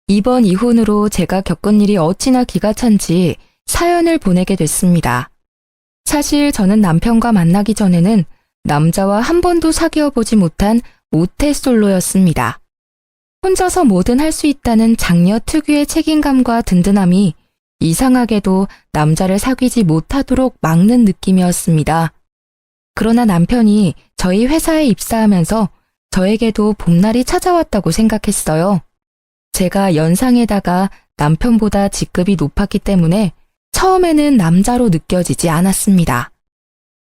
이번 이혼으로 제가 겪은 일이 어찌나 기가 찬지 사연을 보내게 됐습니다. 사실 저는 남편과 만나기 전에는 남자와 한 번도 사귀어 보지 못한 모태솔로였습니다. 혼자서 뭐든 할 수 있다는 장녀 특유의 책임감과 든든함이 이상하게도 남자를 사귀지 못하도록 막는 느낌이었습니다. 그러나 남편이 저희 회사에 입사하면서 저에게도 봄날이 찾아왔다고 생각했어요. 제가 연상에다가 남편보다 직급이 높았기 때문에 처음에는 남자로 느껴지지 않았습니다.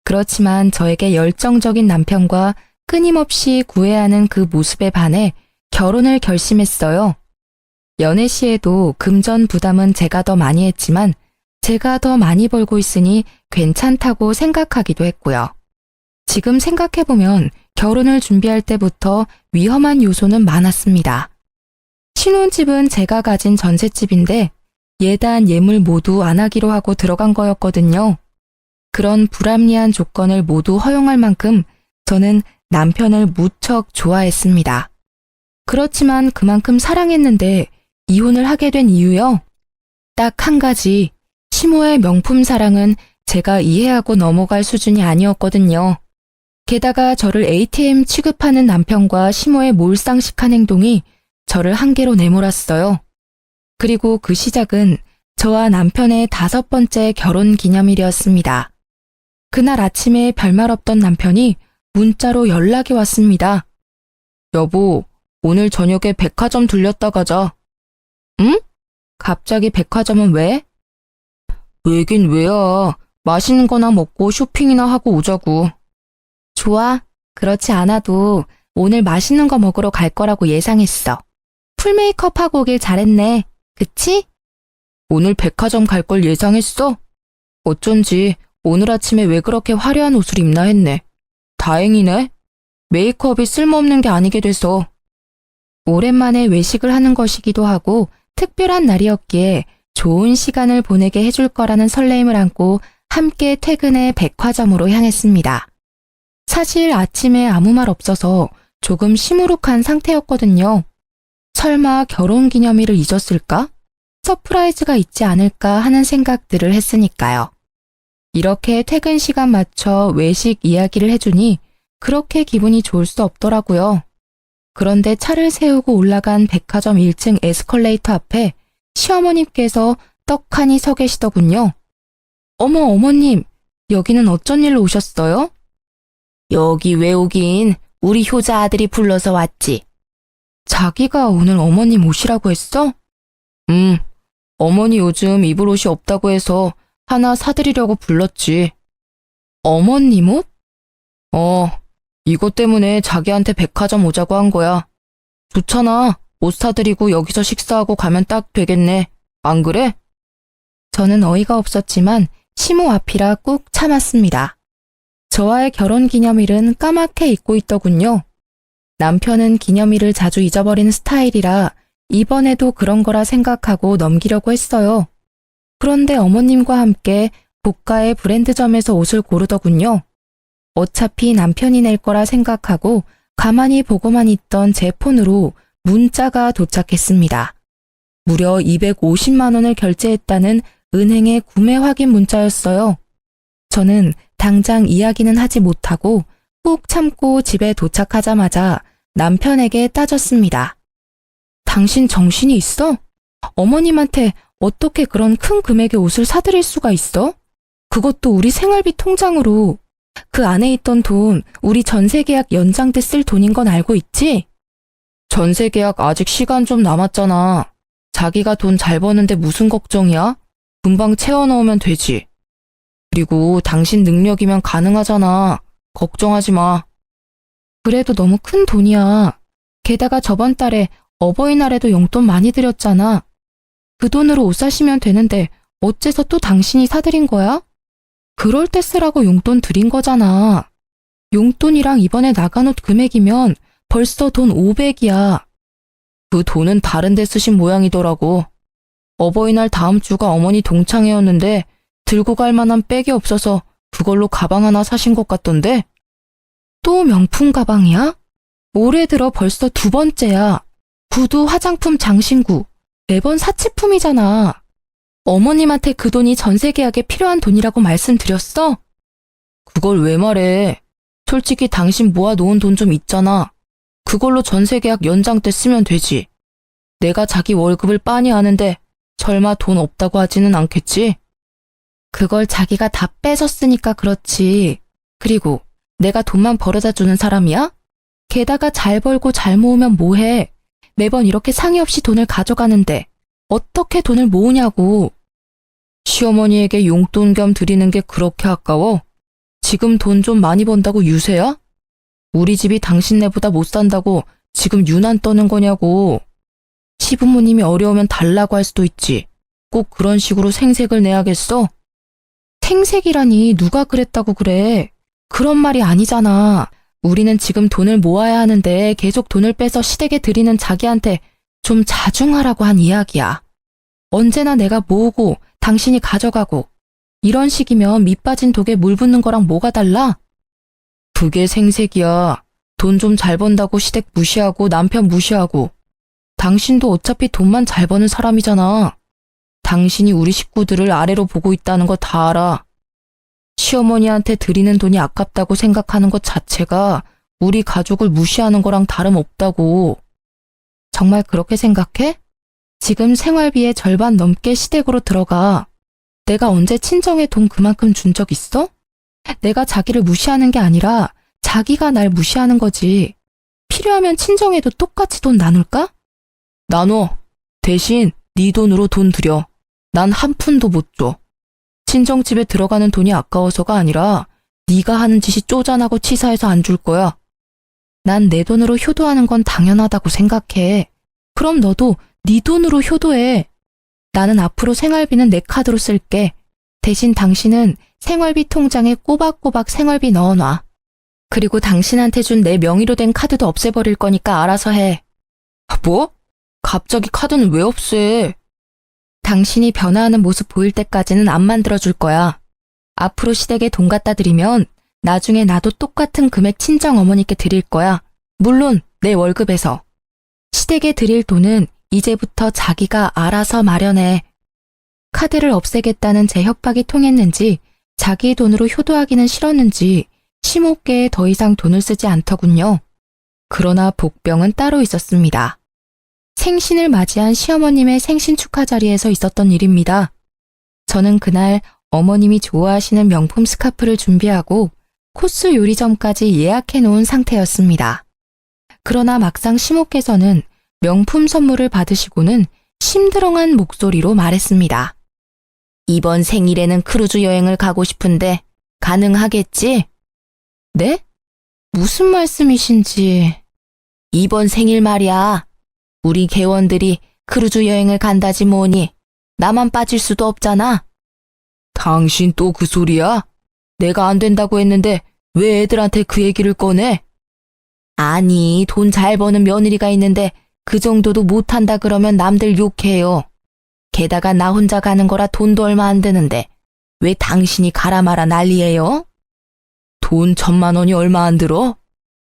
그렇지만 저에게 열정적인 남편과 끊임없이 구애하는 그 모습에 반해 결혼을 결심했어요. 연애 시에도 금전 부담은 제가 더 많이 했지만 제가 더 많이 벌고 있으니 괜찮다고 생각하기도 했고요. 지금 생각해보면 결혼을 준비할 때부터 위험한 요소는 많았습니다. 신혼집은 제가 가진 전셋집인데 예단 예물 모두 안 하기로 하고 들어간 거였거든요. 그런 불합리한 조건을 모두 허용할 만큼 저는 남편을 무척 좋아했습니다. 그렇지만 그만큼 사랑했는데 이혼을 하게 된 이유요? 딱 한 가지, 시모의 명품 사랑은 제가 이해하고 넘어갈 수준이 아니었거든요. 게다가 저를 ATM 취급하는 남편과 시모의 몰상식한 행동이 저를 한계로 내몰았어요. 그리고 그 시작은 저와 남편의 5번째 결혼 기념일이었습니다. 그날 아침에 별말 없던 남편이 문자로 연락이 왔습니다. 여보, 오늘 저녁에 백화점 들렸다 가자. 응? 갑자기 백화점은 왜? 왜긴 왜야. 맛있는 거나 먹고 쇼핑이나 하고 오자고. 좋아. 그렇지 않아도 오늘 맛있는 거 먹으러 갈 거라고 예상했어. 풀 메이크업 하고 오길 잘했네. 그치? 오늘 백화점 갈 걸 예상했어? 어쩐지 오늘 아침에 왜 그렇게 화려한 옷을 입나 했네. 다행이네. 메이크업이 쓸모없는 게 아니게 돼서. 오랜만에 외식을 하는 것이기도 하고 특별한 날이었기에 좋은 시간을 보내게 해줄 거라는 설레임을 안고 함께 퇴근해 백화점으로 향했습니다. 사실 아침에 아무 말 없어서 조금 시무룩한 상태였거든요. 설마 결혼기념일을 잊었을까? 서프라이즈가 있지 않을까 하는 생각들을 했으니까요. 이렇게 퇴근 시간 맞춰 외식 이야기를 해주니 그렇게 기분이 좋을 수 없더라고요. 그런데 차를 세우고 올라간 백화점 1층 에스컬레이터 앞에 시어머님께서 떡하니 서 계시더군요. 어머, 어머님, 여기는 어쩐 일로 오셨어요? 여기 왜 오긴, 우리 효자 아들이 불러서 왔지. 자기가 오늘 어머님 오시라고 했어? 어머니 요즘 입을 옷이 없다고 해서 하나 사드리려고 불렀지. 어머님 옷? 이것 때문에 자기한테 백화점 오자고 한 거야. 좋잖아. 옷 사드리고 여기서 식사하고 가면 딱 되겠네. 안 그래? 저는 어이가 없었지만 시모 앞이라 꾹 참았습니다. 저와의 결혼 기념일은 까맣게 잊고 있더군요. 남편은 기념일을 자주 잊어버리는 스타일이라 이번에도 그런 거라 생각하고 넘기려고 했어요. 그런데 어머님과 함께 고가의 브랜드점에서 옷을 고르더군요. 어차피 남편이 낼 거라 생각하고 가만히 보고만 있던 제 폰으로 문자가 도착했습니다. 무려 250만 원을 결제했다는 은행의 구매 확인 문자였어요. 저는 당장 이야기는 하지 못하고 꾹 참고 집에 도착하자마자 남편에게 따졌습니다. 당신 정신이 있어? 어머님한테 어떻게 그런 큰 금액의 옷을 사드릴 수가 있어? 그것도 우리 생활비 통장으로. 그 안에 있던 돈 우리 전세계약 연장 때 쓸 돈인 건 알고 있지? 전세계약 아직 시간 좀 남았잖아. 자기가 돈 잘 버는데 무슨 걱정이야? 금방 채워넣으면 되지. 그리고 당신 능력이면 가능하잖아. 걱정하지 마. 그래도 너무 큰 돈이야. 게다가 저번 달에 어버이날에도 용돈 많이 드렸잖아. 그 돈으로 옷 사시면 되는데 어째서 또 당신이 사드린 거야? 그럴 때 쓰라고 용돈 드린 거잖아. 용돈이랑 이번에 나간 옷 금액이면 벌써 돈 500이야. 그 돈은 다른 데 쓰신 모양이더라고. 어버이날 다음 주가 어머니 동창회였는데 들고 갈 만한 백이 없어서 그걸로 가방 하나 사신 것 같던데? 또 명품 가방이야? 올해 들어 벌써 2번째야. 구두, 화장품, 장신구. 매번 사치품이잖아. 어머님한테 그 돈이 전세 계약에 필요한 돈이라고 말씀드렸어? 그걸 왜 말해? 솔직히 당신 모아놓은 돈 좀 있잖아. 그걸로 전세 계약 연장 때 쓰면 되지. 내가 자기 월급을 빤히 아는데 설마 돈 없다고 하지는 않겠지? 그걸 자기가 다 뺏었으니까 그렇지. 그리고 내가 돈만 벌어다 주는 사람이야? 게다가 잘 벌고 잘 모으면 뭐해? 매번 이렇게 상의 없이 돈을 가져가는데 어떻게 돈을 모으냐고. 시어머니에게 용돈 겸 드리는 게 그렇게 아까워? 지금 돈 좀 많이 번다고 유세야? 우리 집이 당신네보다 못 산다고 지금 유난 떠는 거냐고. 시부모님이 어려우면 달라고 할 수도 있지. 꼭 그런 식으로 생색을 내야겠어? 생색이라니 누가 그랬다고 그래. 그런 말이 아니잖아. 우리는 지금 돈을 모아야 하는데 계속 돈을 빼서 시댁에 드리는 자기한테 좀 자중하라고 한 이야기야. 언제나 내가 모으고 당신이 가져가고 이런 식이면 밑 빠진 독에 물 붓는 거랑 뭐가 달라? 그게 생색이야. 돈 좀 잘 번다고 시댁 무시하고 남편 무시하고. 당신도 어차피 돈만 잘 버는 사람이잖아. 당신이 우리 식구들을 아래로 보고 있다는 거 다 알아. 시어머니한테 드리는 돈이 아깝다고 생각하는 것 자체가 우리 가족을 무시하는 거랑 다름없다고. 정말 그렇게 생각해? 지금 생활비의 절반 넘게 시댁으로 들어가. 내가 언제 친정에 돈 그만큼 준 적 있어? 내가 자기를 무시하는 게 아니라 자기가 날 무시하는 거지. 필요하면 친정에도 똑같이 돈 나눌까? 나눠. 대신 네 돈으로 돈 들여. 난 한 푼도 못 줘. 친정집에 들어가는 돈이 아까워서가 아니라 네가 하는 짓이 쪼잔하고 치사해서 안 줄 거야. 난 내 돈으로 효도하는 건 당연하다고 생각해. 그럼 너도 네 돈으로 효도해. 나는 앞으로 생활비는 내 카드로 쓸게. 대신 당신은 생활비 통장에 꼬박꼬박 생활비 넣어놔. 그리고 당신한테 준 내 명의로 된 카드도 없애버릴 거니까 알아서 해. 뭐? 갑자기 카드는 왜 없애? 당신이 변화하는 모습 보일 때까지는 안 만들어줄 거야. 앞으로 시댁에 돈 갖다 드리면 나중에 나도 똑같은 금액 친정 어머니께 드릴 거야. 물론 내 월급에서. 시댁에 드릴 돈은 이제부터 자기가 알아서 마련해. 카드를 없애겠다는 제 협박이 통했는지 자기 돈으로 효도하기는 싫었는지 심호흡계에 더 이상 돈을 쓰지 않더군요. 그러나 복병은 따로 있었습니다. 생신을 맞이한 시어머님의 생신 축하 자리에서 있었던 일입니다. 저는 그날 어머님이 좋아하시는 명품 스카프를 준비하고 코스 요리점까지 예약해 놓은 상태였습니다. 그러나 막상 시모께서는 명품 선물을 받으시고는 심드렁한 목소리로 말했습니다. 이번 생일에는 크루즈 여행을 가고 싶은데 가능하겠지? 네? 무슨 말씀이신지. 이번 생일 말이야. 우리 개원들이 크루즈 여행을 간다지 뭐니. 나만 빠질 수도 없잖아. 당신 또 그 소리야? 내가 안 된다고 했는데 왜 애들한테 그 얘기를 꺼내? 아니, 돈 잘 버는 며느리가 있는데 그 정도도 못한다 그러면 남들 욕해요. 게다가 나 혼자 가는 거라 돈도 얼마 안 드는데 왜 당신이 가라 마라 난리예요? 돈 1,000만 원이 얼마 안 들어?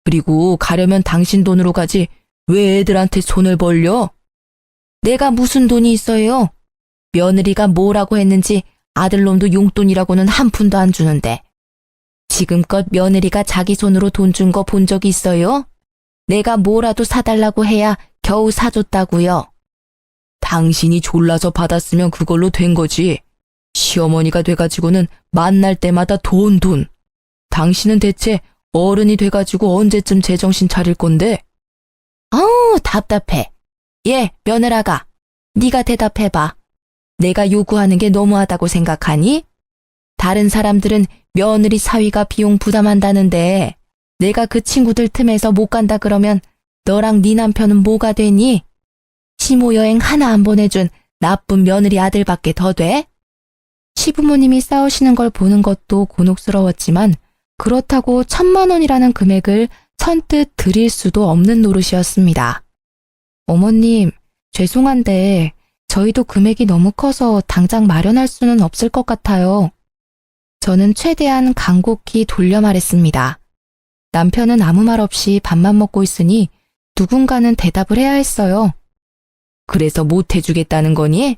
그리고 가려면 당신 돈으로 가지 왜 애들한테 손을 벌려? 내가 무슨 돈이 있어요? 며느리가 뭐라고 했는지 아들놈도 용돈이라고는 한 푼도 안 주는데. 지금껏 며느리가 자기 손으로 돈 준 거 본 적 있어요? 내가 뭐라도 사달라고 해야 겨우 사줬다고요. 당신이 졸라서 받았으면 그걸로 된 거지. 시어머니가 돼가지고는 만날 때마다 돈. 당신은 대체 어른이 돼가지고 언제쯤 제정신 차릴 건데? 아우, 답답해. 예, 며느라가. 네가 대답해봐. 내가 요구하는 게 너무하다고 생각하니? 다른 사람들은 며느리 사위가 비용 부담한다는데 내가 그 친구들 틈에서 못 간다 그러면 너랑 네 남편은 뭐가 되니? 시모 여행 하나 안 보내준 나쁜 며느리 아들밖에 더 돼? 시부모님이 싸우시는 걸 보는 것도 곤혹스러웠지만 그렇다고 1,000만 원이라는 금액을 선뜻 드릴 수도 없는 노릇이었습니다. 어머님, 죄송한데 저희도 금액이 너무 커서 당장 마련할 수는 없을 것 같아요. 저는 최대한 간곡히 돌려 말했습니다. 남편은 아무 말 없이 밥만 먹고 있으니 누군가는 대답을 해야 했어요. 그래서 못 해주겠다는 거니?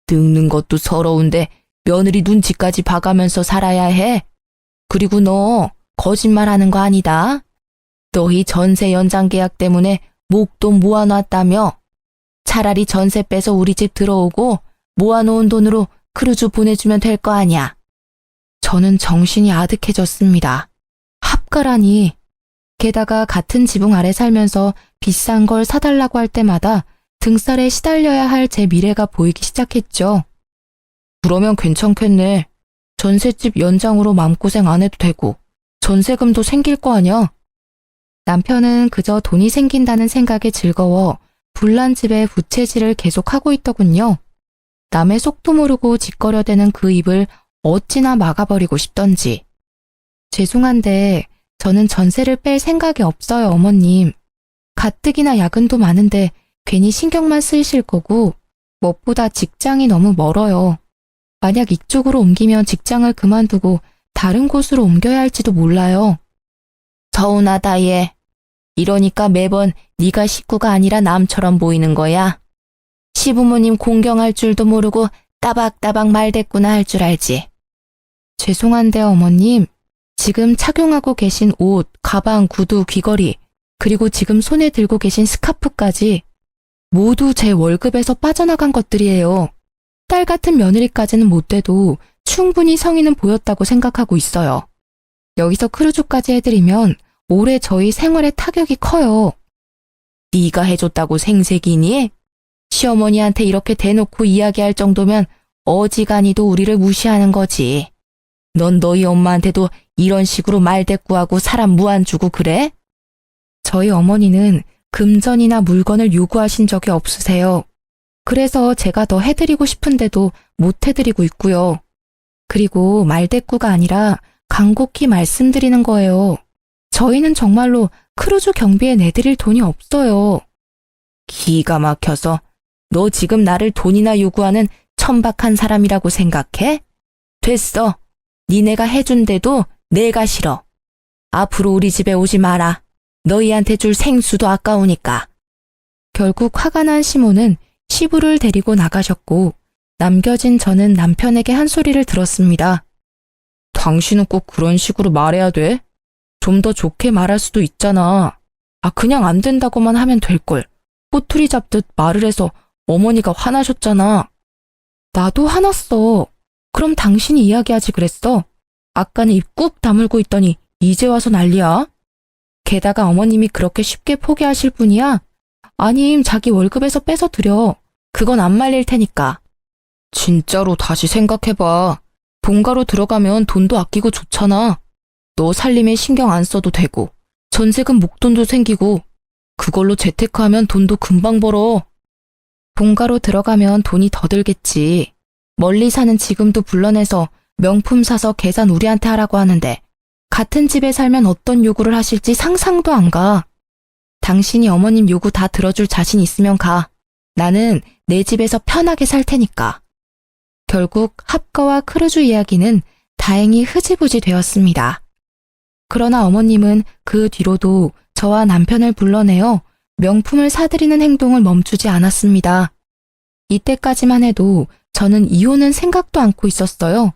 늙는 것도 서러운데 며느리 눈치까지 봐가면서 살아야 해. 그리고 너 거짓말하는 거 아니다. 너희 전세 연장 계약 때문에 목돈 모아놨다며. 차라리 전세 빼서 우리 집 들어오고 모아놓은 돈으로 크루즈 보내주면 될 거 아냐. 저는 정신이 아득해졌습니다. 합가라니. 게다가 같은 지붕 아래 살면서 비싼 걸 사달라고 할 때마다 등살에 시달려야 할 제 미래가 보이기 시작했죠. 그러면 괜찮겠네. 전셋집 연장으로 마음고생 안 해도 되고 전세금도 생길 거 아냐? 남편은 그저 돈이 생긴다는 생각에 즐거워 불난 집에 부채질을 계속하고 있더군요. 남의 속도 모르고 짓거려대는 그 입을 어찌나 막아버리고 싶던지. 죄송한데 저는 전세를 뺄 생각이 없어요, 어머님. 가뜩이나 야근도 많은데 괜히 신경만 쓰이실 거고 무엇보다 직장이 너무 멀어요. 만약 이쪽으로 옮기면 직장을 그만두고 다른 곳으로 옮겨야 할지도 몰라요. 서운하다 얘. 이러니까 매번 네가 식구가 아니라 남처럼 보이는 거야. 시부모님 공경할 줄도 모르고 따박따박 말대꾸나 할 줄 알지. 죄송한데 어머님, 지금 착용하고 계신 옷, 가방, 구두, 귀걸이, 그리고 지금 손에 들고 계신 스카프까지 모두 제 월급에서 빠져나간 것들이에요. 딸 같은 며느리까지는 못 돼도 충분히 성의는 보였다고 생각하고 있어요. 여기서 크루즈까지 해드리면 올해 저희 생활에 타격이 커요. 네가 해줬다고 생색이니? 시어머니한테 이렇게 대놓고 이야기할 정도면 어지간히도 우리를 무시하는 거지. 넌 너희 엄마한테도 이런 식으로 말대꾸하고 사람 무안 주고 그래? 저희 어머니는 금전이나 물건을 요구하신 적이 없으세요. 그래서 제가 더 해드리고 싶은데도 못 해드리고 있고요. 그리고 말대꾸가 아니라 간곡히 말씀드리는 거예요. 저희는 정말로 크루즈 경비에 내드릴 돈이 없어요. 기가 막혀서 너 지금 나를 돈이나 요구하는 천박한 사람이라고 생각해? 됐어. 니네가 해준대도 내가 싫어. 앞으로 우리 집에 오지 마라. 너희한테 줄 생수도 아까우니까. 결국 화가 난 시모는 시부를 데리고 나가셨고 남겨진 저는 남편에게 한 소리를 들었습니다. 당신은 꼭 그런 식으로 말해야 돼? 좀 더 좋게 말할 수도 있잖아. 그냥 안 된다고만 하면 될걸. 꼬투리 잡듯 말을 해서 어머니가 화나셨잖아. 나도 화났어. 그럼 당신이 이야기하지 그랬어. 아까는 입 꾹 다물고 있더니 이제 와서 난리야. 게다가 어머님이 그렇게 쉽게 포기하실 분이야? 아님 자기 월급에서 빼서 드려. 그건 안 말릴 테니까. 진짜로 다시 생각해봐. 본가로 들어가면 돈도 아끼고 좋잖아. 너 살림에 신경 안 써도 되고 전세금 목돈도 생기고 그걸로 재테크하면 돈도 금방 벌어. 본가로 들어가면 돈이 더 들겠지. 멀리 사는 지금도 불러내서 명품 사서 계산 우리한테 하라고 하는데 같은 집에 살면 어떤 요구를 하실지 상상도 안 가. 당신이 어머님 요구 다 들어줄 자신 있으면 가. 나는 내 집에서 편하게 살 테니까. 결국 합가와 크루즈 이야기는 다행히 흐지부지 되었습니다. 그러나 어머님은 그 뒤로도 저와 남편을 불러내어 명품을 사드리는 행동을 멈추지 않았습니다. 이때까지만 해도 저는 이혼은 생각도 않고 있었어요.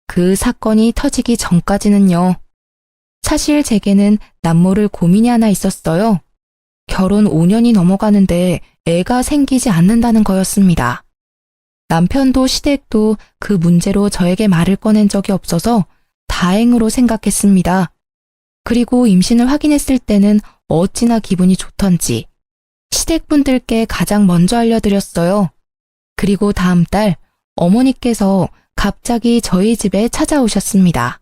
그 사건이 터지기 전까지는요. 사실 제게는 남모를 고민이 하나 있었어요. 결혼 5년이 넘어가는데 애가 생기지 않는다는 거였습니다. 남편도 시댁도 그 문제로 저에게 말을 꺼낸 적이 없어서 다행으로 생각했습니다. 그리고 임신을 확인했을 때는 어찌나 기분이 좋던지 시댁분들께 가장 먼저 알려드렸어요. 그리고 다음 달 어머니께서 갑자기 저희 집에 찾아오셨습니다.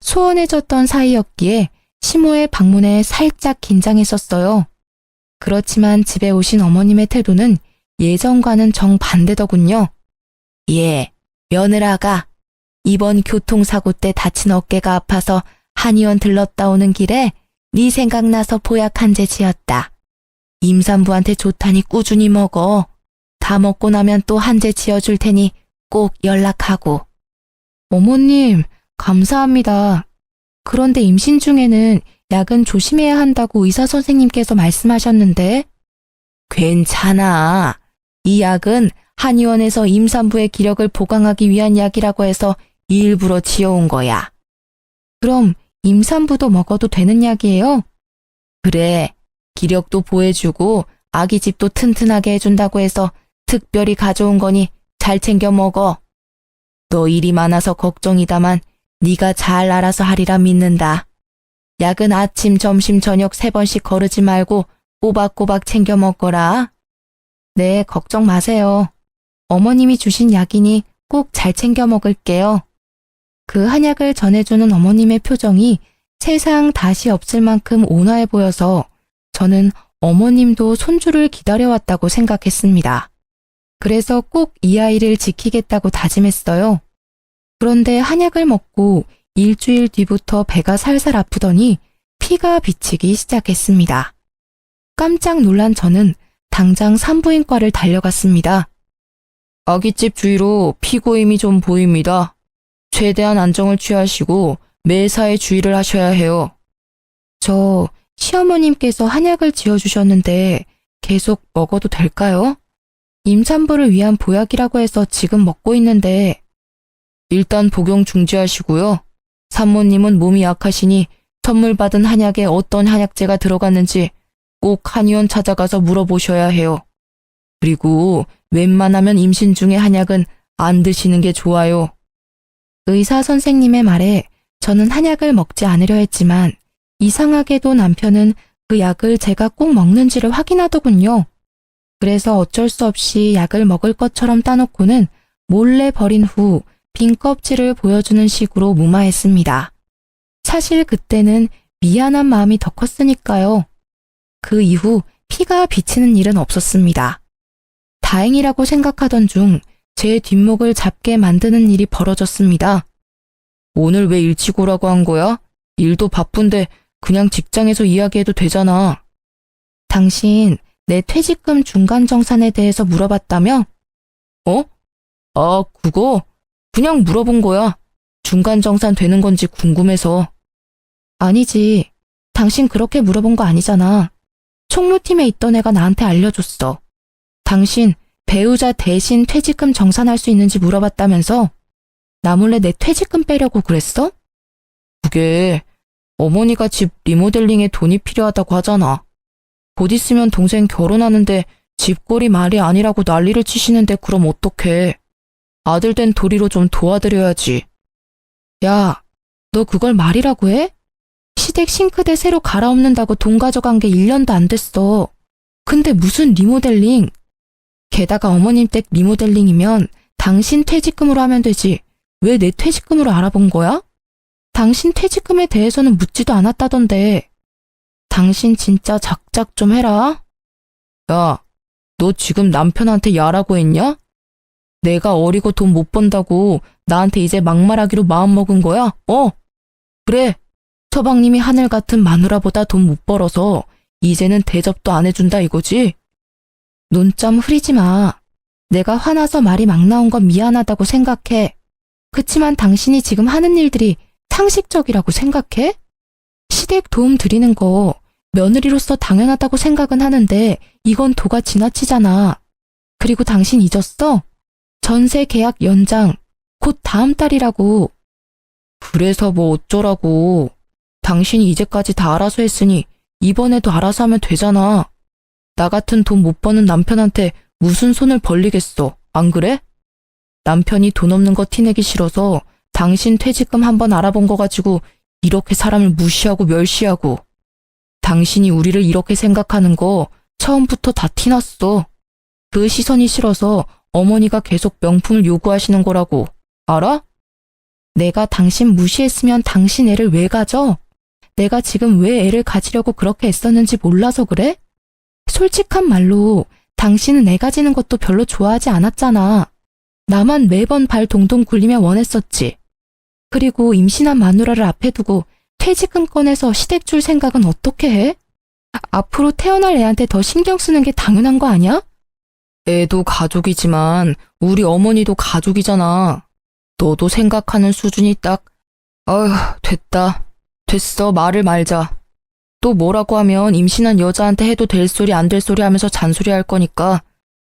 소원해졌던 사이였기에 시모의 방문에 살짝 긴장했었어요. 그렇지만 집에 오신 어머님의 태도는 예전과는 정반대더군요. 예, 며느라가 이번 교통사고 때 다친 어깨가 아파서 한의원 들렀다 오는 길에 네 생각나서 보약 한 재 지었다. 임산부한테 좋다니 꾸준히 먹어. 다 먹고 나면 또 한 재 지어줄 테니 꼭 연락하고. 어머님, 감사합니다. 그런데 임신 중에는 약은 조심해야 한다고 의사 선생님께서 말씀하셨는데. 괜찮아. 이 약은 한의원에서 임산부의 기력을 보강하기 위한 약이라고 해서 일부러 지어온 거야. 그럼 임산부도 먹어도 되는 약이에요? 그래, 기력도 보해주고 아기집도 튼튼하게 해준다고 해서 특별히 가져온 거니 잘 챙겨 먹어. 너 일이 많아서 걱정이다만 네가 잘 알아서 하리라 믿는다. 약은 아침, 점심, 저녁 3번씩 거르지 말고 꼬박꼬박 챙겨 먹거라. 네, 걱정 마세요. 어머님이 주신 약이니 꼭 잘 챙겨 먹을게요. 그 한약을 전해주는 어머님의 표정이 세상 다시 없을 만큼 온화해 보여서 저는 어머님도 손주를 기다려왔다고 생각했습니다. 그래서 꼭 이 아이를 지키겠다고 다짐했어요. 그런데 한약을 먹고 일주일 뒤부터 배가 살살 아프더니 피가 비치기 시작했습니다. 깜짝 놀란 저는 당장 산부인과를 달려갔습니다. 아기집 주위로 피고임이 좀 보입니다. 최대한 안정을 취하시고 매사에 주의를 하셔야 해요. 저 시어머님께서 한약을 지어주셨는데 계속 먹어도 될까요? 임산부를 위한 보약이라고 해서 지금 먹고 있는데. 일단 복용 중지하시고요. 산모님은 몸이 약하시니 선물 받은 한약에 어떤 한약재가 들어갔는지 꼭 한의원 찾아가서 물어보셔야 해요. 그리고 웬만하면 임신 중에 한약은 안 드시는 게 좋아요. 의사 선생님의 말에 저는 한약을 먹지 않으려 했지만 이상하게도 남편은 그 약을 제가 꼭 먹는지를 확인하더군요. 그래서 어쩔 수 없이 약을 먹을 것처럼 따놓고는 몰래 버린 후 빈 껍질을 보여주는 식으로 무마했습니다. 사실 그때는 미안한 마음이 더 컸으니까요. 그 이후 피가 비치는 일은 없었습니다. 다행이라고 생각하던 중 제 뒷목을 잡게 만드는 일이 벌어졌습니다. 오늘 왜 일찍 오라고 한 거야? 일도 바쁜데 그냥 직장에서 이야기해도 되잖아. 당신 내 퇴직금 중간 정산에 대해서 물어봤다며? 어? 아, 그거? 그냥 물어본 거야. 중간 정산 되는 건지 궁금해서. 아니지. 당신 그렇게 물어본 거 아니잖아. 총무팀에 있던 애가 나한테 알려줬어. 당신 배우자 대신 퇴직금 정산할 수 있는지 물어봤다면서? 나 몰래 내 퇴직금 빼려고 그랬어? 그게 어머니가 집 리모델링에 돈이 필요하다고 하잖아. 곧 있으면 동생 결혼하는데 집꼴이 말이 아니라고 난리를 치시는데 그럼 어떡해. 아들 된 도리로 좀 도와드려야지. 야, 너 그걸 말이라고 해? 시댁 싱크대 새로 갈아엎는다고 돈 가져간 게 1년도 안 됐어. 근데 무슨 리모델링? 게다가 어머님 댁 리모델링이면 당신 퇴직금으로 하면 되지. 왜 내 퇴직금으로 알아본 거야? 당신 퇴직금에 대해서는 묻지도 않았다던데. 당신 진짜 작작 좀 해라. 야, 너 지금 남편한테 야라고 했냐? 내가 어리고 돈 못 번다고 나한테 이제 막말하기로 마음먹은 거야? 그래. 서방님이 하늘 같은 마누라보다 돈 못 벌어서 이제는 대접도 안 해준다 이거지? 논점 흐리지 마. 내가 화나서 말이 막 나온 건 미안하다고 생각해. 그치만 당신이 지금 하는 일들이 상식적이라고 생각해? 시댁 도움 드리는 거 며느리로서 당연하다고 생각은 하는데 이건 도가 지나치잖아. 그리고 당신 잊었어? 전세 계약 연장 곧 다음 달이라고. 그래서 뭐 어쩌라고. 당신이 이제까지 다 알아서 했으니 이번에도 알아서 하면 되잖아. 나 같은 돈 못 버는 남편한테 무슨 손을 벌리겠어. 안 그래? 남편이 돈 없는 거 티내기 싫어서 당신 퇴직금 한번 알아본 거 가지고 이렇게 사람을 무시하고 멸시하고. 당신이 우리를 이렇게 생각하는 거 처음부터 다 티났어. 그 시선이 싫어서 어머니가 계속 명품을 요구하시는 거라고. 알아? 내가 당신 무시했으면 당신 애를 왜 가져? 내가 지금 왜 애를 가지려고 그렇게 애썼는지 몰라서 그래? 솔직한 말로 당신은 애 가지는 것도 별로 좋아하지 않았잖아. 나만 매번 발 동동 굴리며 원했었지. 그리고 임신한 마누라를 앞에 두고 퇴직금 꺼내서 시댁 줄 생각은 어떻게 해? 앞으로 태어날 애한테 더 신경 쓰는 게 당연한 거 아니야? 애도 가족이지만 우리 어머니도 가족이잖아. 너도 생각하는 수준이 딱. 아휴, 됐다. 됐어, 말을 말자. 또 뭐라고 하면 임신한 여자한테 해도 될 소리 안 될 소리 하면서 잔소리 할 거니까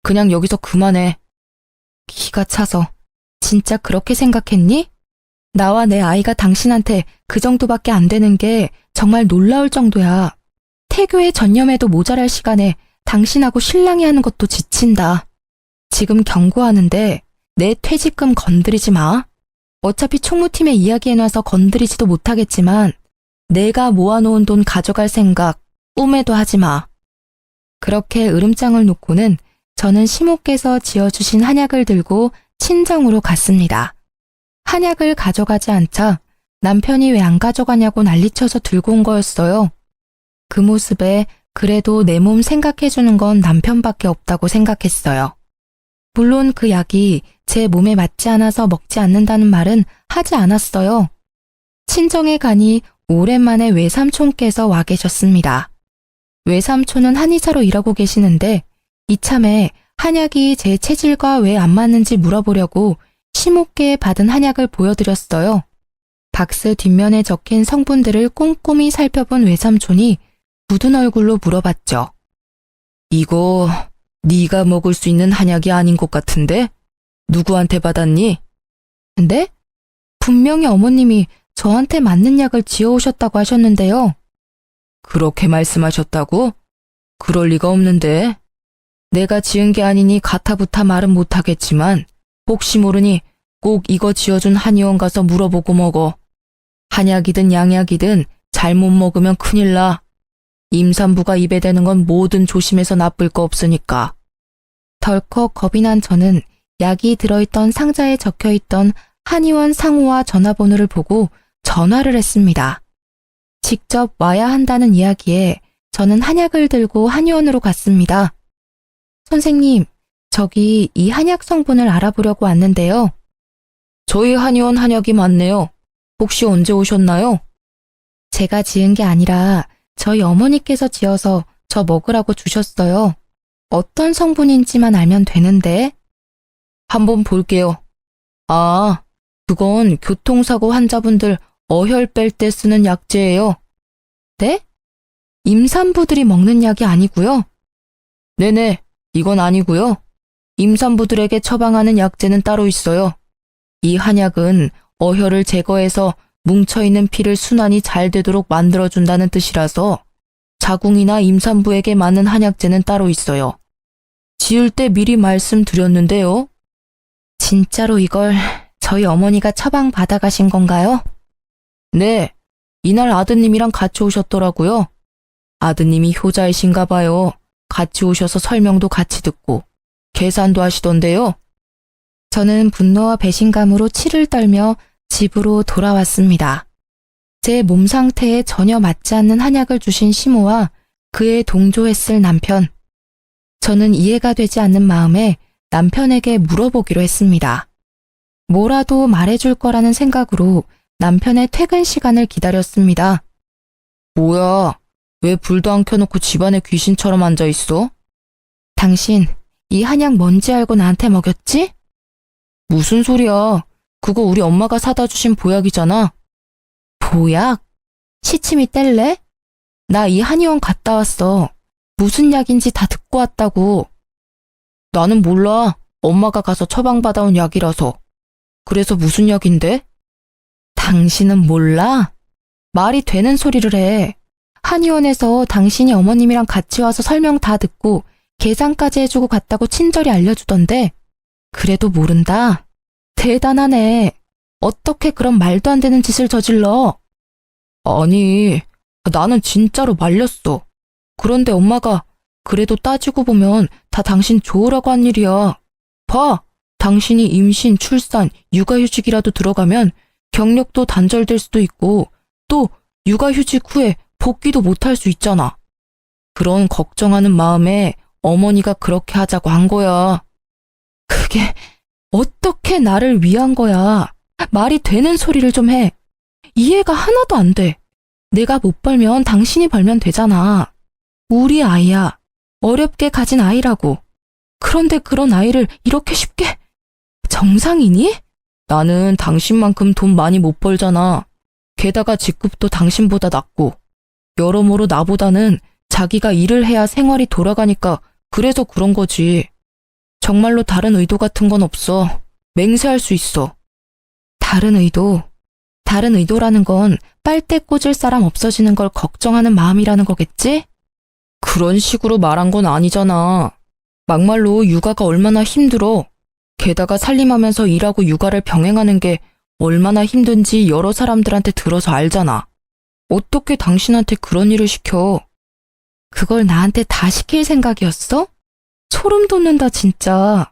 그냥 여기서 그만해. 기가 차서. 진짜 그렇게 생각했니? 나와 내 아이가 당신한테 그 정도밖에 안 되는 게 정말 놀라울 정도야. 태교에 전념해도 모자랄 시간에 당신하고 신랑이 하는 것도 지친다. 지금 경고하는데 내 퇴직금 건드리지 마. 어차피 총무팀에 이야기해놔서 건드리지도 못하겠지만 내가 모아놓은 돈 가져갈 생각 꿈에도 하지 마. 그렇게 으름장을 놓고는 저는 시모께서 지어주신 한약을 들고 친정으로 갔습니다. 한약을 가져가지 않자 남편이 왜 안 가져가냐고 난리쳐서 들고 온 거였어요. 그 모습에 그래도 내 몸 생각해주는 건 남편밖에 없다고 생각했어요. 물론 그 약이 제 몸에 맞지 않아서 먹지 않는다는 말은 하지 않았어요. 친정에 가니 오랜만에 외삼촌께서 와 계셨습니다. 외삼촌은 한의사로 일하고 계시는데 이참에 한약이 제 체질과 왜 안 맞는지 물어보려고 시모께 받은 한약을 보여드렸어요. 박스 뒷면에 적힌 성분들을 꼼꼼히 살펴본 외삼촌이 굳은 얼굴로 물어봤죠. 이거 네가 먹을 수 있는 한약이 아닌 것 같은데? 누구한테 받았니? 근데? 분명히 어머님이 저한테 맞는 약을 지어오셨다고 하셨는데요. 그렇게 말씀하셨다고? 그럴 리가 없는데. 내가 지은 게 아니니 가타부타 말은 못하겠지만 혹시 모르니 꼭 이거 지어준 한의원 가서 물어보고 먹어. 한약이든 양약이든 잘못 먹으면 큰일 나. 임산부가 입에 대는 건 뭐든 조심해서 나쁠 거 없으니까. 덜컥 겁이 난 저는 약이 들어있던 상자에 적혀있던 한의원 상호와 전화번호를 보고 전화를 했습니다. 직접 와야 한다는 이야기에 저는 한약을 들고 한의원으로 갔습니다. 선생님, 저기 이 한약 성분을 알아보려고 왔는데요. 저희 한의원 한약이 맞네요. 혹시 언제 오셨나요? 제가 지은 게 아니라 저희 어머니께서 지어서 저 먹으라고 주셨어요. 어떤 성분인지만 알면 되는데. 한번 볼게요. 아, 그건 교통사고 환자분들 어혈 뺄 때 쓰는 약재예요. 네? 임산부들이 먹는 약이 아니고요? 네네, 이건 아니고요. 임산부들에게 처방하는 약재는 따로 있어요. 이 한약은 어혈을 제거해서 뭉쳐있는 피를 순환이 잘 되도록 만들어준다는 뜻이라서 자궁이나 임산부에게 맞는 한약재는 따로 있어요. 지을 때 미리 말씀드렸는데요. 진짜로 이걸 저희 어머니가 처방 받아가신 건가요? 네, 이날 아드님이랑 같이 오셨더라고요. 아드님이 효자이신가 봐요. 같이 오셔서 설명도 같이 듣고 계산도 하시던데요. 저는 분노와 배신감으로 치를 떨며 집으로 돌아왔습니다. 제 몸 상태에 전혀 맞지 않는 한약을 주신 시모와 그에 동조했을 남편. 저는 이해가 되지 않는 마음에 남편에게 물어보기로 했습니다. 뭐라도 말해줄 거라는 생각으로 남편의 퇴근 시간을 기다렸습니다. 뭐야, 왜 불도 안 켜놓고 집안에 귀신처럼 앉아있어? 당신, 이 한약 뭔지 알고 나한테 먹였지? 무슨 소리야. 그거 우리 엄마가 사다 주신 보약이잖아. 보약? 시침이 뗄래? 나 이 한의원 갔다 왔어. 무슨 약인지 다 듣고 왔다고. 나는 몰라. 엄마가 가서 처방받아온 약이라서. 그래서 무슨 약인데? 당신은 몰라? 말이 되는 소리를 해. 한의원에서 당신이 어머님이랑 같이 와서 설명 다 듣고 계산까지 해주고 갔다고 친절히 알려주던데. 그래도 모른다? 대단하네. 어떻게 그런 말도 안 되는 짓을 저질러? 아니, 나는 진짜로 말렸어. 그런데 엄마가 그래도 따지고 보면 다 당신 좋으라고 한 일이야. 봐, 당신이 임신, 출산, 육아휴직이라도 들어가면 경력도 단절될 수도 있고 또 육아휴직 후에 복귀도 못할 수 있잖아. 그런 걱정하는 마음에 어머니가 그렇게 하자고 한 거야. 그게 어떻게 나를 위한 거야. 말이 되는 소리를 좀 해. 이해가 하나도 안 돼. 내가 못 벌면 당신이 벌면 되잖아. 우리 아이야. 어렵게 가진 아이라고. 그런데 그런 아이를 이렇게 쉽게... 정상이니? 나는 당신만큼 돈 많이 못 벌잖아. 게다가 직급도 당신보다 낮고. 여러모로 나보다는 자기가 일을 해야 생활이 돌아가니까 그래서 그런 거지. 정말로 다른 의도 같은 건 없어. 맹세할 수 있어. 다른 의도? 다른 의도라는 건 빨대 꽂을 사람 없어지는 걸 걱정하는 마음이라는 거겠지? 그런 식으로 말한 건 아니잖아. 막말로 육아가 얼마나 힘들어. 게다가 살림하면서 일하고 육아를 병행하는 게 얼마나 힘든지 여러 사람들한테 들어서 알잖아. 어떻게 당신한테 그런 일을 시켜? 그걸 나한테 다 시킬 생각이었어? 소름 돋는다, 진짜.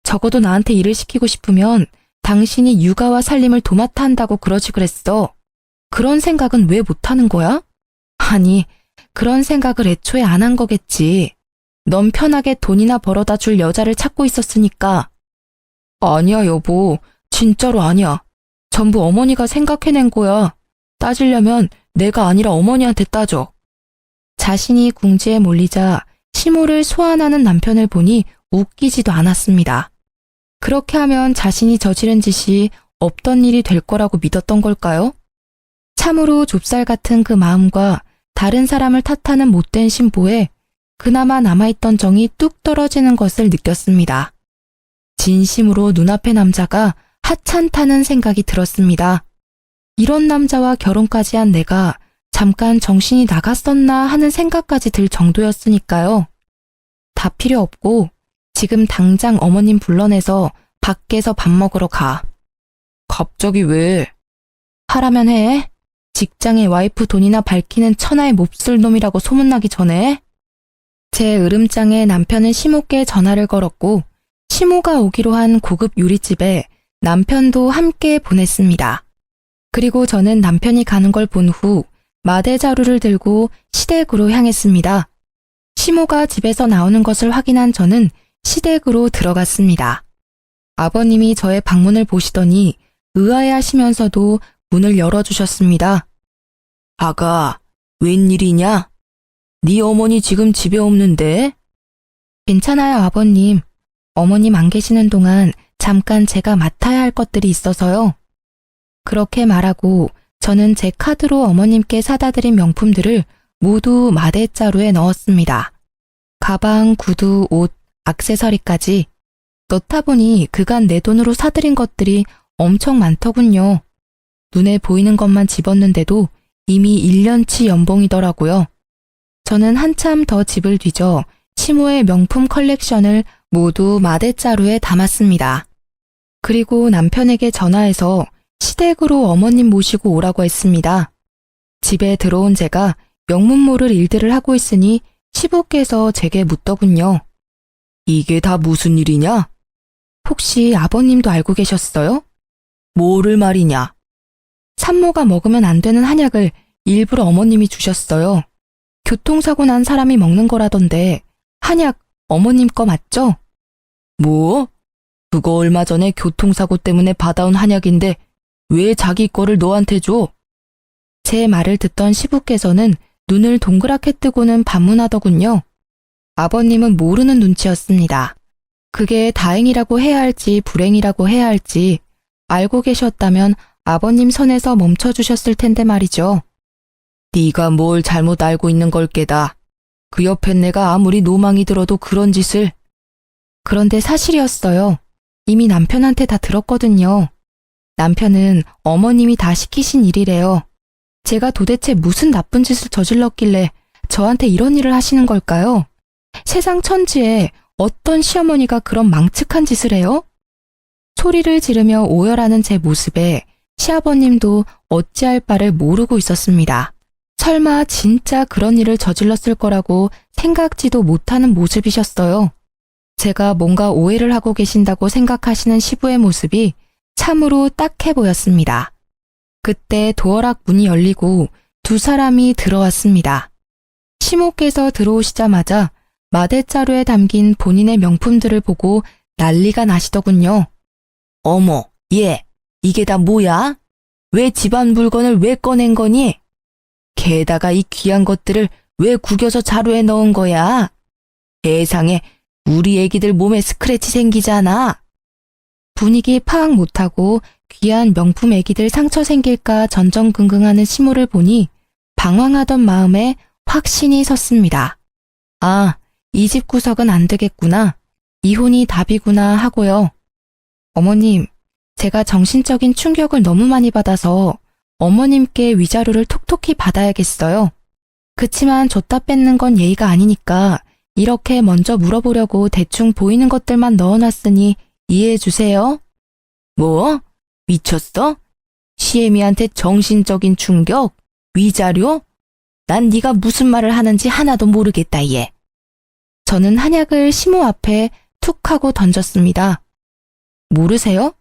적어도 나한테 일을 시키고 싶으면 당신이 육아와 살림을 도맡아 한다고 그러지 그랬어. 그런 생각은 왜 못하는 거야? 아니, 그런 생각을 애초에 안 한 거겠지. 넌 편하게 돈이나 벌어다 줄 여자를 찾고 있었으니까. 아니야, 여보. 진짜로 아니야. 전부 어머니가 생각해낸 거야. 따지려면 내가 아니라 어머니한테 따져. 자신이 궁지에 몰리자 시모를 소환하는 남편을 보니 웃기지도 않았습니다. 그렇게 하면 자신이 저지른 짓이 없던 일이 될 거라고 믿었던 걸까요? 참으로 좁쌀 같은 그 마음과 다른 사람을 탓하는 못된 심보에 그나마 남아있던 정이 뚝 떨어지는 것을 느꼈습니다. 진심으로 눈앞의 남자가 하찮다는 생각이 들었습니다. 이런 남자와 결혼까지 한 내가 잠깐 정신이 나갔었나 하는 생각까지 들 정도였으니까요. 다 필요 없고 지금 당장 어머님 불러내서 밖에서 밥 먹으러 가. 갑자기 왜? 하라면 해. 직장에 와이프 돈이나 밝히는 천하의 몹쓸 놈이라고 소문나기 전에. 제 으름장에 남편은 시모께 전화를 걸었고 시모가 오기로 한 고급 요리집에 남편도 함께 보냈습니다. 그리고 저는 남편이 가는 걸 본 후 마대자루를 들고 시댁으로 향했습니다. 시모가 집에서 나오는 것을 확인한 저는 시댁으로 들어갔습니다. 아버님이 저의 방문을 보시더니 의아해하시면서도 문을 열어주셨습니다. 아가, 웬일이냐? 네 어머니 지금 집에 없는데? 괜찮아요, 아버님. 어머님 안 계시는 동안 잠깐 제가 맡아야 할 것들이 있어서요. 그렇게 말하고 저는 제 카드로 어머님께 사다 드린 명품들을 모두 마대자루에 넣었습니다. 가방, 구두, 옷, 액세서리까지. 넣다 보니 그간 내 돈으로 사들인 것들이 엄청 많더군요. 눈에 보이는 것만 집었는데도 이미 1년치 연봉이더라고요. 저는 한참 더 집을 뒤져 시모의 명품 컬렉션을 모두 마대자루에 담았습니다. 그리고 남편에게 전화해서 시댁으로 어머님 모시고 오라고 했습니다. 집에 들어온 제가 명문 모를 일들을 하고 있으니 시부께서 제게 묻더군요. 이게 다 무슨 일이냐? 혹시 아버님도 알고 계셨어요? 뭐를 말이냐? 산모가 먹으면 안 되는 한약을 일부러 어머님이 주셨어요. 교통사고 난 사람이 먹는 거라던데 한약 어머님 거 맞죠? 뭐? 그거 얼마 전에 교통사고 때문에 받아온 한약인데 왜 자기 거를 너한테 줘? 제 말을 듣던 시부께서는 눈을 동그랗게 뜨고는 반문하더군요. 아버님은 모르는 눈치였습니다. 그게 다행이라고 해야 할지 불행이라고 해야 할지 알고 계셨다면 아버님 선에서 멈춰주셨을 텐데 말이죠. 네가 뭘 잘못 알고 있는 걸 깨다. 그 옆엔 내가 아무리 노망이 들어도 그런 짓을. 그런데 사실이었어요. 이미 남편한테 다 들었거든요. 남편은 어머님이 다 시키신 일이래요. 제가 도대체 무슨 나쁜 짓을 저질렀길래 저한테 이런 일을 하시는 걸까요? 세상 천지에 어떤 시어머니가 그런 망측한 짓을 해요? 소리를 지르며 오열하는 제 모습에 시아버님도 어찌할 바를 모르고 있었습니다. 설마 진짜 그런 일을 저질렀을 거라고 생각지도 못하는 모습이셨어요. 제가 뭔가 오해를 하고 계신다고 생각하시는 시부의 모습이 참으로 딱해 보였습니다. 그때 도어락 문이 열리고 두 사람이 들어왔습니다. 시모께서 들어오시자마자 마대자루에 담긴 본인의 명품들을 보고 난리가 나시더군요. 어머, 얘, 이게 다 뭐야? 왜 집안 물건을 왜 꺼낸 거니? 게다가 이 귀한 것들을 왜 구겨서 자루에 넣은 거야? 세상에, 우리 애기들 몸에 스크래치 생기잖아. 분위기 파악 못하고 귀한 명품 애기들 상처 생길까 전전긍긍하는 시모를 보니 방황하던 마음에 확신이 섰습니다. 아, 이 집 구석은 안 되겠구나. 이혼이 답이구나 하고요. 어머님, 제가 정신적인 충격을 너무 많이 받아서 어머님께 위자료를 톡톡히 받아야겠어요. 그치만 줬다 뺏는 건 예의가 아니니까 이렇게 먼저 물어보려고 대충 보이는 것들만 넣어놨으니 이해해 주세요. 뭐? 미쳤어? 시애미한테 정신적인 충격? 위자료? 난 네가 무슨 말을 하는지 하나도 모르겠다, 얘. 저는 한약을 시모 앞에 툭 하고 던졌습니다. 모르세요?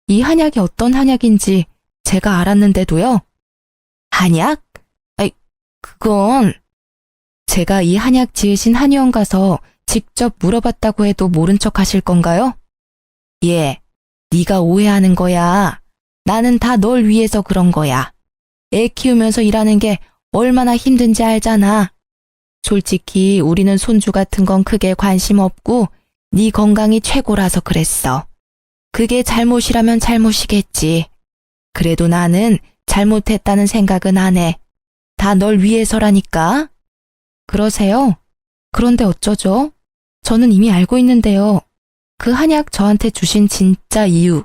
이 한약이 어떤 한약인지 제가 알았는데도요. 한약? 아이, 그건... 제가 이 한약 지으신 한의원 가서 직접 물어봤다고 해도 모른 척 하실 건가요? 예, 네가 오해하는 거야. 나는 다 널 위해서 그런 거야. 애 키우면서 일하는 게 얼마나 힘든지 알잖아. 솔직히 우리는 손주 같은 건 크게 관심 없고 네 건강이 최고라서 그랬어. 그게 잘못이라면 잘못이겠지. 그래도 나는 잘못했다는 생각은 안 해. 다 널 위해서라니까. 그러세요? 그런데 어쩌죠? 저는 이미 알고 있는데요. 그 한약 저한테 주신 진짜 이유.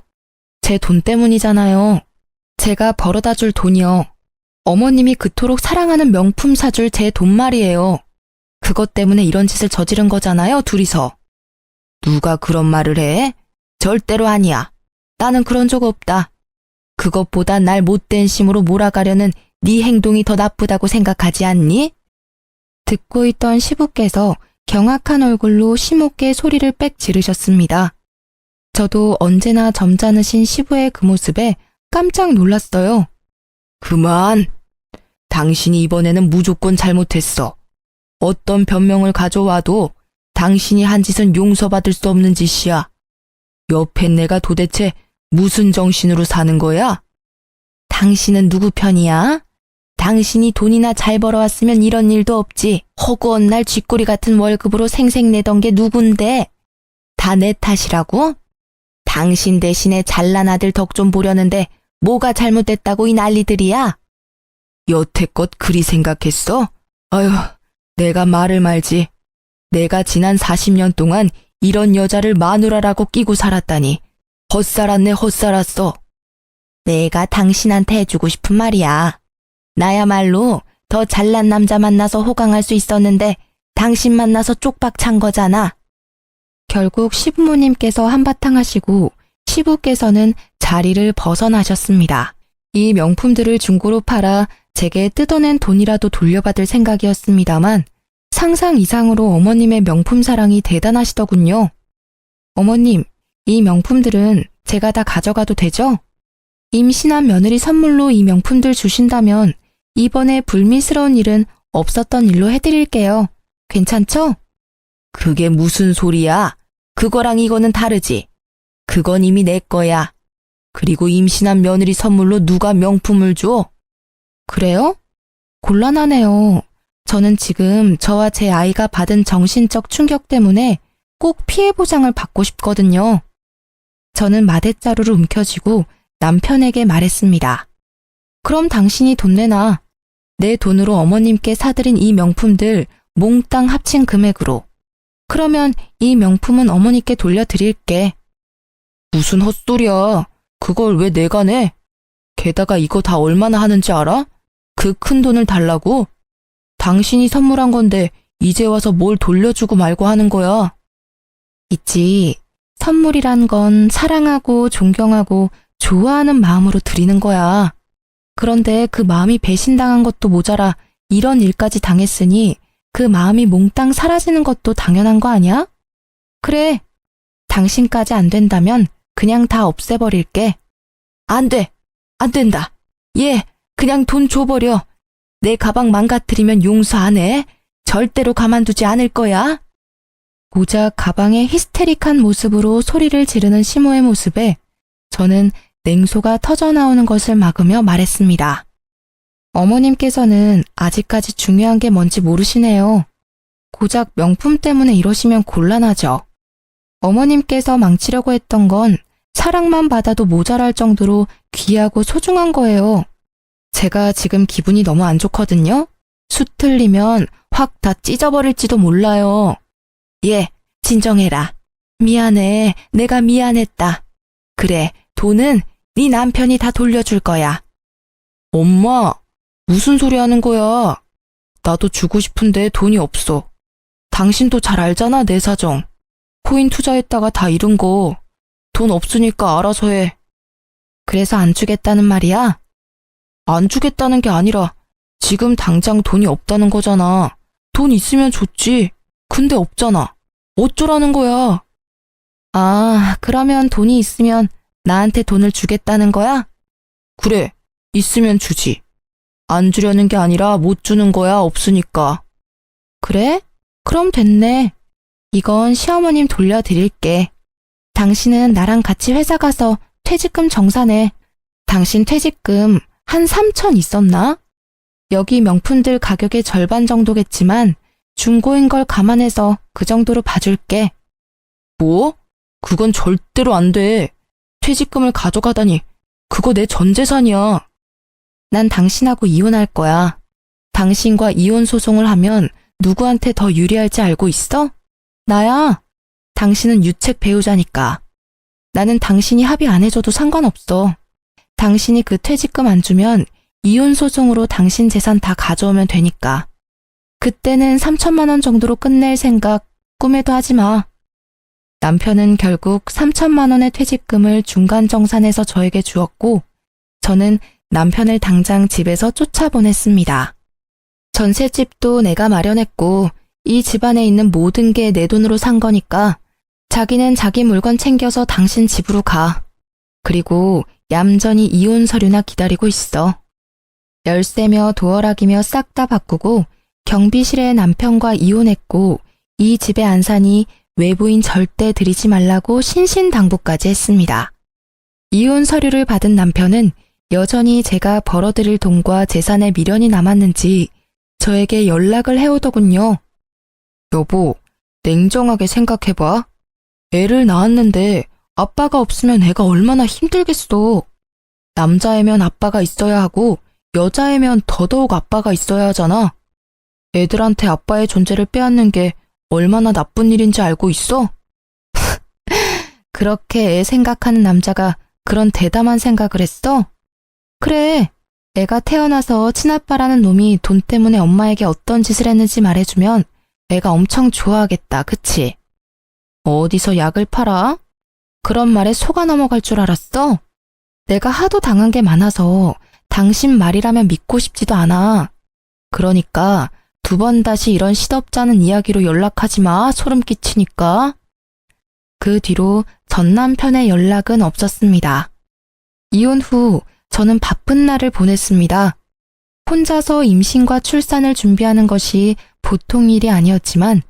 제 돈 때문이잖아요. 제가 벌어다 줄 돈이요. 어머님이 그토록 사랑하는 명품 사줄 제 돈 말이에요. 그것 때문에 이런 짓을 저지른 거잖아요, 둘이서. 누가 그런 말을 해? 절대로 아니야. 나는 그런 적 없다. 그것보다 날 못된 심으로 몰아가려는 네 행동이 더 나쁘다고 생각하지 않니? 듣고 있던 시부께서 경악한 얼굴로 시모께 소리를 빽 지르셨습니다. 저도 언제나 점잖으신 시부의 그 모습에 깜짝 놀랐어요. 그만! 당신이 이번에는 무조건 잘못했어. 어떤 변명을 가져와도 당신이 한 짓은 용서받을 수 없는 짓이야. 옆에 내가 도대체 무슨 정신으로 사는 거야? 당신은 누구 편이야? 당신이 돈이나 잘 벌어왔으면 이런 일도 없지. 허구한 날 쥐꼬리 같은 월급으로 생색내던 게 누군데? 다 내 탓이라고? 당신 대신에 잘난 아들 덕 좀 보려는데 뭐가 잘못됐다고 이 난리들이야? 여태껏 그리 생각했어? 아휴, 내가 말을 말지. 내가 지난 40년 동안 이런 여자를 마누라라고 끼고 살았다니. 헛살았네, 헛살았어. 내가 당신한테 해주고 싶은 말이야. 나야말로 더 잘난 남자 만나서 호강할 수 있었는데 당신 만나서 쪽박 찬 거잖아. 결국 시부모님께서 한바탕 하시고 시부께서는 자리를 벗어나셨습니다. 이 명품들을 중고로 팔아 제게 뜯어낸 돈이라도 돌려받을 생각이었습니다만 상상 이상으로 어머님의 명품 사랑이 대단하시더군요. 어머님, 이 명품들은 제가 다 가져가도 되죠? 임신한 며느리 선물로 이 명품들 주신다면 이번에 불미스러운 일은 없었던 일로 해드릴게요. 괜찮죠? 그게 무슨 소리야? 그거랑 이거는 다르지. 그건 이미 내 거야. 그리고 임신한 며느리 선물로 누가 명품을 줘? 그래요? 곤란하네요. 저는 지금 저와 제 아이가 받은 정신적 충격 때문에 꼭 피해 보상을 받고 싶거든요. 저는 마대자루를 움켜쥐고 남편에게 말했습니다. 그럼 당신이 돈 내놔. 내 돈으로 어머님께 사드린 이 명품들 몽땅 합친 금액으로. 그러면 이 명품은 어머니께 돌려드릴게. 무슨 헛소리야. 그걸 왜 내가 내? 게다가 이거 다 얼마나 하는지 알아? 그 큰 돈을 달라고? 당신이 선물한 건데 이제 와서 뭘 돌려주고 말고 하는 거야. 있지. 선물이란 건 사랑하고 존경하고 좋아하는 마음으로 드리는 거야. 그런데 그 마음이 배신당한 것도 모자라 이런 일까지 당했으니 그 마음이 몽땅 사라지는 것도 당연한 거 아니야? 그래. 당신까지 안 된다면 그냥 다 없애버릴게. 안 돼. 안 된다. 얘 그냥 돈 줘버려. 내 가방 망가뜨리면 용서 안 해. 절대로 가만두지 않을 거야. 고작 가방의 히스테릭한 모습으로 소리를 지르는 시모의 모습에 저는 냉소가 터져나오는 것을 막으며 말했습니다. 어머님께서는 아직까지 중요한 게 뭔지 모르시네요. 고작 명품 때문에 이러시면 곤란하죠. 어머님께서 망치려고 했던 건 사랑만 받아도 모자랄 정도로 귀하고 소중한 거예요. 제가 지금 기분이 너무 안 좋거든요. 수 틀리면 확 다 찢어버릴지도 몰라요. 예, 진정해라. 미안해. 내가 미안했다. 그래, 돈은 네 남편이 다 돌려줄 거야. 엄마, 무슨 소리 하는 거야? 나도 주고 싶은데 돈이 없어. 당신도 잘 알잖아, 내 사정. 코인 투자했다가 다 잃은 거. 돈 없으니까 알아서 해. 그래서 안 주겠다는 말이야? 안 주겠다는 게 아니라 지금 당장 돈이 없다는 거잖아. 돈 있으면 좋지. 근데 없잖아. 어쩌라는 거야? 아, 그러면 돈이 있으면 나한테 돈을 주겠다는 거야? 그래, 있으면 주지. 안 주려는 게 아니라 못 주는 거야, 없으니까. 그래? 그럼 됐네. 이건 시어머님 돌려드릴게. 당신은 나랑 같이 회사 가서 퇴직금 정산해. 당신 퇴직금 한 3천 있었나? 여기 명품들 가격의 절반 정도겠지만 중고인 걸 감안해서 그 정도로 봐줄게. 뭐? 그건 절대로 안 돼. 퇴직금을 가져가다니. 그거 내 전 재산이야. 난 당신하고 이혼할 거야. 당신과 이혼 소송을 하면 누구한테 더 유리할지 알고 있어? 나야. 당신은 유책 배우자니까. 나는 당신이 합의 안 해줘도 상관없어. 당신이 그 퇴직금 안 주면 이혼 소송으로 당신 재산 다 가져오면 되니까. 그때는 3천만 원 정도로 끝낼 생각 꿈에도 하지 마. 남편은 결국 3천만 원의 퇴직금을 중간 정산해서 저에게 주었고, 저는 남편을 당장 집에서 쫓아보냈습니다. 전셋집도 내가 마련했고, 이 집안에 있는 모든 게 내 돈으로 산 거니까 자기는 자기 물건 챙겨서 당신 집으로 가. 그리고 얌전히 이혼 서류나 기다리고 있어. 열쇠며 도어락이며 싹 다 바꾸고 경비실에 남편과 이혼했고 이 집에 안 사니 외부인 절대 들이지 말라고 신신당부까지 했습니다. 이혼 서류를 받은 남편은 여전히 제가 벌어들일 돈과 재산에 미련이 남았는지 저에게 연락을 해오더군요. 여보, 냉정하게 생각해봐. 애를 낳았는데 아빠가 없으면 애가 얼마나 힘들겠어. 남자애면 아빠가 있어야 하고 여자애면 더더욱 아빠가 있어야 하잖아. 애들한테 아빠의 존재를 빼앗는 게 얼마나 나쁜 일인지 알고 있어? 그렇게 애 생각하는 남자가 그런 대담한 생각을 했어? 그래, 애가 태어나서 친아빠라는 놈이 돈 때문에 엄마에게 어떤 짓을 했는지 말해주면 애가 엄청 좋아하겠다, 그치? 어디서 약을 팔아? 그런 말에 속아 넘어갈 줄 알았어? 내가 하도 당한 게 많아서 당신 말이라면 믿고 싶지도 않아. 그러니까 2번 다시 이런 시덥잖은 이야기로 연락하지 마, 소름 끼치니까. 그 뒤로 전 남편의 연락은 없었습니다. 이혼 후 저는 바쁜 날을 보냈습니다. 혼자서 임신과 출산을 준비하는 것이 보통 일이 아니었지만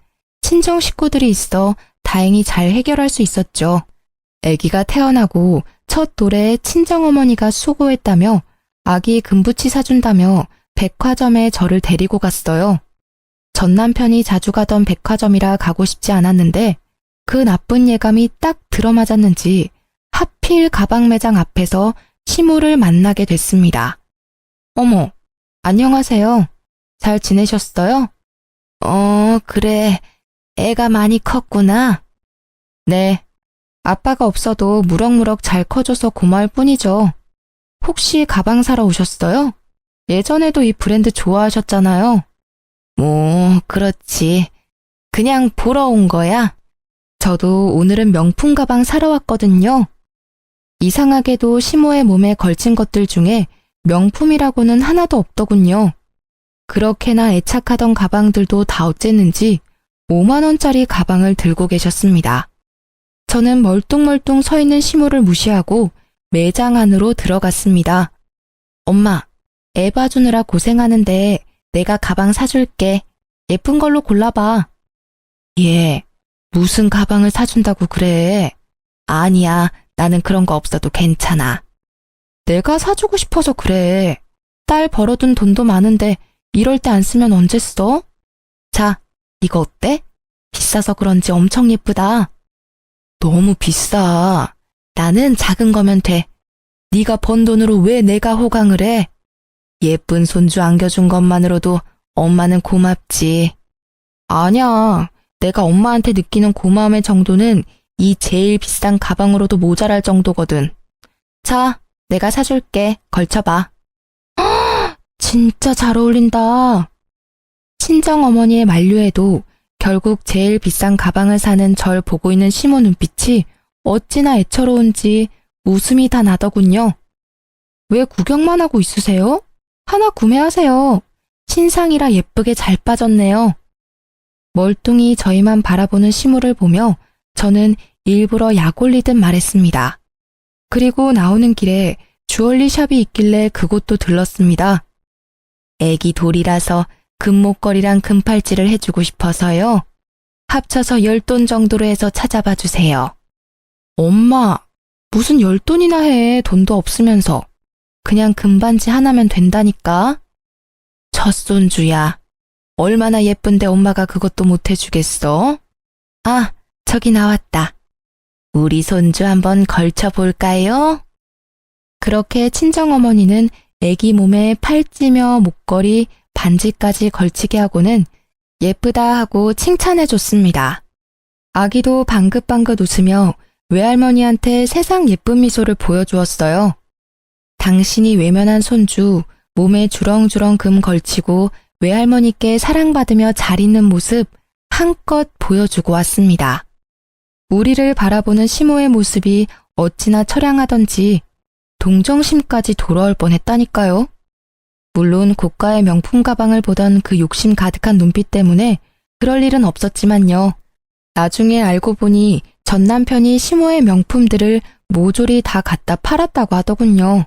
친정 식구들이 있어 다행히 잘 해결할 수 있었죠. 아기가 태어나고 첫 돌에 친정어머니가 수고했다며 아기 금부치 사준다며 백화점에 저를 데리고 갔어요. 전 남편이 자주 가던 백화점이라 가고 싶지 않았는데 그 나쁜 예감이 딱 들어맞았는지 하필 가방 매장 앞에서 시모를 만나게 됐습니다. 어머, 안녕하세요. 잘 지내셨어요? 그래. 애가 많이 컸구나. 네. 아빠가 없어도 무럭무럭 잘 커줘서 고마울 뿐이죠. 혹시 가방 사러 오셨어요? 예전에도 이 브랜드 좋아하셨잖아요. 뭐, 그렇지. 그냥 보러 온 거야. 저도 오늘은 명품 가방 사러 왔거든요. 이상하게도 시모의 몸에 걸친 것들 중에 명품이라고는 하나도 없더군요. 그렇게나 애착하던 가방들도 다 어쨌는지 5만 원짜리 가방을 들고 계셨습니다. 저는 멀뚱멀뚱 서 있는 시모를 무시하고 매장 안으로 들어갔습니다. 엄마, 애 봐주느라 고생하는데 내가 가방 사줄게. 예쁜 걸로 골라봐. 얘, 무슨 가방을 사준다고 그래? 아니야, 나는 그런 거 없어도 괜찮아. 내가 사주고 싶어서 그래. 딸 벌어둔 돈도 많은데 이럴 때 안 쓰면 언제 써? 자, 이거 어때? 비싸서 그런지 엄청 예쁘다. 너무 비싸. 나는 작은 거면 돼. 네가 번 돈으로 왜 내가 호강을 해? 예쁜 손주 안겨준 것만으로도 엄마는 고맙지. 아니야. 내가 엄마한테 느끼는 고마움의 정도는 이 제일 비싼 가방으로도 모자랄 정도거든. 자, 내가 사줄게. 걸쳐봐. 진짜 잘 어울린다. 친정어머니의 만류에도 결국 제일 비싼 가방을 사는 절 보고 있는 시모 눈빛이 어찌나 애처로운지 웃음이 다 나더군요. 왜 구경만 하고 있으세요? 하나 구매하세요. 신상이라 예쁘게 잘 빠졌네요. 멀뚱히 저희만 바라보는 시모를 보며 저는 일부러 약 올리듯 말했습니다. 그리고 나오는 길에 주얼리 샵이 있길래 그곳도 들렀습니다. 애기 돌이라서 금목걸이랑 금팔찌를 해주고 싶어서요. 합쳐서 10돈 정도로 해서 찾아봐 주세요. 엄마, 무슨 10돈이나 해. 돈도 없으면서. 그냥 금반지 하나면 된다니까. 젖손주야. 얼마나 예쁜데 엄마가 그것도 못 해주겠어? 아, 저기 나왔다. 우리 손주 한번 걸쳐볼까요? 그렇게 친정어머니는 애기 몸에 팔찌며 목걸이, 반지까지 걸치게 하고는 예쁘다 하고 칭찬해줬습니다. 아기도 방긋방긋 웃으며 외할머니한테 세상 예쁜 미소를 보여주었어요. 당신이 외면한 손주, 몸에 주렁주렁 금 걸치고 외할머니께 사랑받으며 잘 있는 모습 한껏 보여주고 왔습니다. 우리를 바라보는 시모의 모습이 어찌나 처량하던지 동정심까지 돌아올 뻔했다니까요. 물론 고가의 명품 가방을 보던 그 욕심 가득한 눈빛 때문에 그럴 일은 없었지만요. 나중에 알고 보니 전 남편이 시모의 명품들을 모조리 다 갖다 팔았다고 하더군요.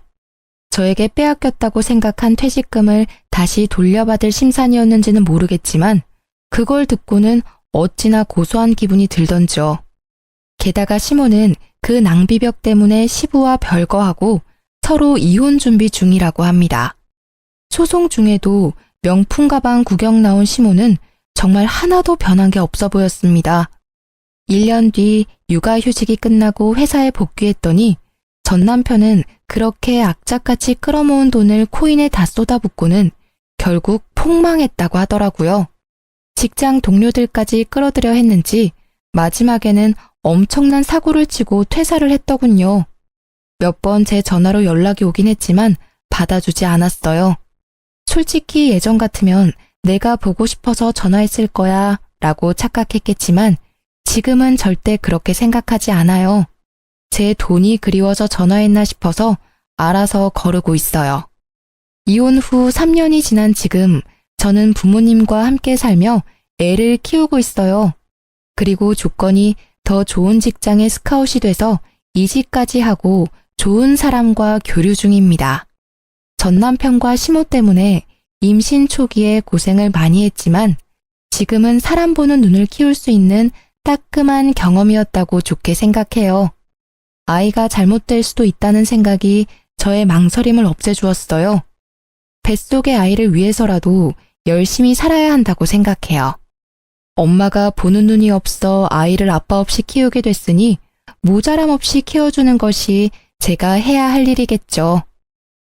저에게 빼앗겼다고 생각한 퇴직금을 다시 돌려받을 심산이었는지는 모르겠지만 그걸 듣고는 어찌나 고소한 기분이 들던지요. 게다가 시모는 그 낭비벽 때문에 시부와 별거하고 서로 이혼 준비 중이라고 합니다. 소송 중에도 명품 가방 구경 나온 시모는 정말 하나도 변한 게 없어 보였습니다. 1년 뒤 육아휴직이 끝나고 회사에 복귀했더니 전 남편은 그렇게 악착같이 끌어모은 돈을 코인에 다 쏟아붓고는 결국 폭망했다고 하더라고요. 직장 동료들까지 끌어들여 했는지 마지막에는 엄청난 사고를 치고 퇴사를 했더군요. 몇 번 제 전화로 연락이 오긴 했지만 받아주지 않았어요. 솔직히 예전 같으면 내가 보고 싶어서 전화했을 거야 라고 착각했겠지만 지금은 절대 그렇게 생각하지 않아요. 제 돈이 그리워서 전화했나 싶어서 알아서 거르고 있어요. 이혼 후 3년이 지난 지금 저는 부모님과 함께 살며 애를 키우고 있어요. 그리고 조건이 더 좋은 직장에 스카웃이 돼서 이직까지 하고 좋은 사람과 교류 중입니다. 전 남편과 시모 때문에 임신 초기에 고생을 많이 했지만 지금은 사람 보는 눈을 키울 수 있는 따끔한 경험이었다고 좋게 생각해요. 아이가 잘못될 수도 있다는 생각이 저의 망설임을 없애주었어요. 뱃속의 아이를 위해서라도 열심히 살아야 한다고 생각해요. 엄마가 보는 눈이 없어 아이를 아빠 없이 키우게 됐으니 모자람 없이 키워주는 것이 제가 해야 할 일이겠죠.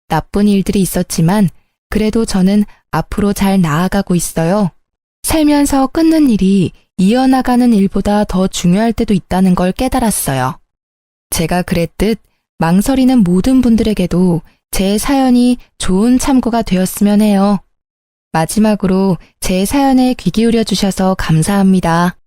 나쁜 일들이 있었지만 그래도 저는 앞으로 잘 나아가고 있어요. 살면서 끊는 일이 이어나가는 일보다 더 중요할 때도 있다는 걸 깨달았어요. 제가 그랬듯 망설이는 모든 분들에게도 제 사연이 좋은 참고가 되었으면 해요. 마지막으로 제 사연에 귀 기울여 주셔서 감사합니다.